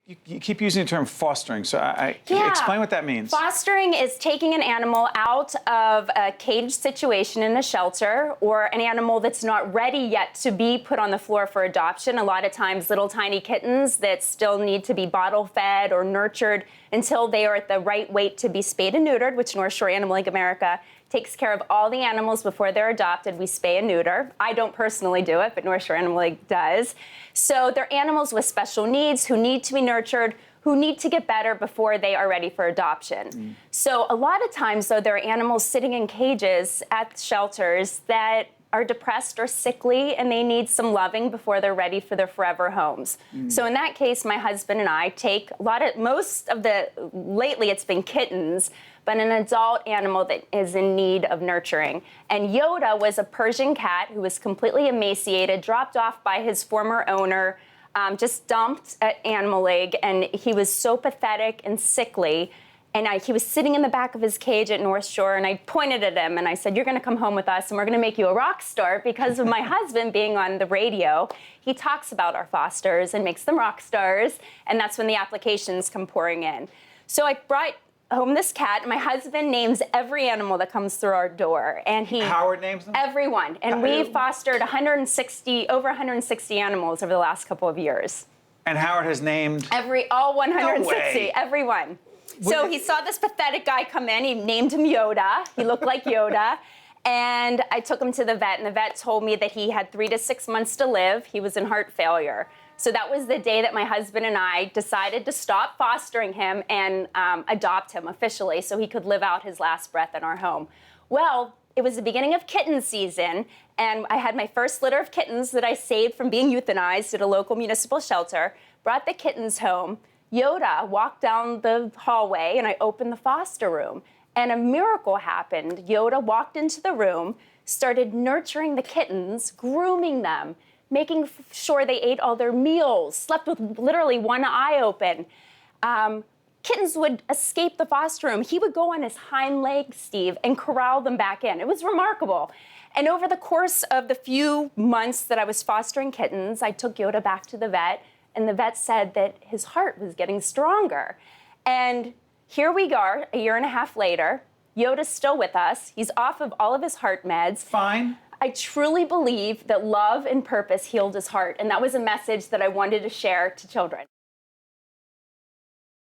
You keep using the term fostering, so Yeah. explain what that means. Fostering is taking an animal out of a cage situation in a shelter, or an animal that's not ready yet to be put on the floor for adoption. A lot of times, little tiny kittens that still need to be bottle fed or nurtured until they are at the right weight to be spayed and neutered, which North Shore Animal League America takes care of all the animals before they're adopted. We spay and neuter. I don't personally do it, but North Shore Animal League does. So they're animals with special needs who need to be nurtured, who need to get better before they are ready for adoption. So a lot of times, though, there are animals sitting in cages at shelters that are depressed or sickly, and they need some loving before they're ready for their forever homes. So in that case, my husband and I take lately it's been kittens, but an adult animal that is in need of nurturing. And Yoda was a Persian cat who was completely emaciated, dropped off by his former owner, just dumped at Animal League, and he was so pathetic and sickly. And he was sitting in the back of his cage at North Shore, and I pointed at him and I said, "You're going to come home with us, and we're going to make you a rock star," because of my husband being on the radio. He talks about our fosters and makes them rock stars, and that's when the applications come pouring in. So I brought home this cat, and my husband names every animal that comes through our door, and Howard names them? Everyone, and we've fostered over 160 animals over the last couple of years. And Howard has named all 160, No way. everyone. So he saw this pathetic guy come in. He named him Yoda. He looked like Yoda. And I took him to the vet, and the vet told me that he had 3 to 6 months to live. He was in heart failure. So that was the day that my husband and I decided to stop fostering him and adopt him officially so he could live out his last breath in our home. Well, it was the beginning of kitten season, and I had my first litter of kittens that I saved from being euthanized at a local municipal shelter, brought the kittens home. Yoda walked down the hallway, and I opened the foster room, and a miracle happened. Yoda walked into the room, started nurturing the kittens, grooming them, making sure they ate all their meals, slept with literally one eye open. Kittens would escape the foster room. He would go on his hind legs, Steve, and corral them back in. It was remarkable. And over the course of the few months that I was fostering kittens, I took Yoda back to the vet, and the vet said that his heart was getting stronger. And here we are, a year and a half later. Yoda's still with us. He's off of all of his heart meds. Fine. I truly believe that love and purpose healed his heart, and that was a message that I wanted to share to children.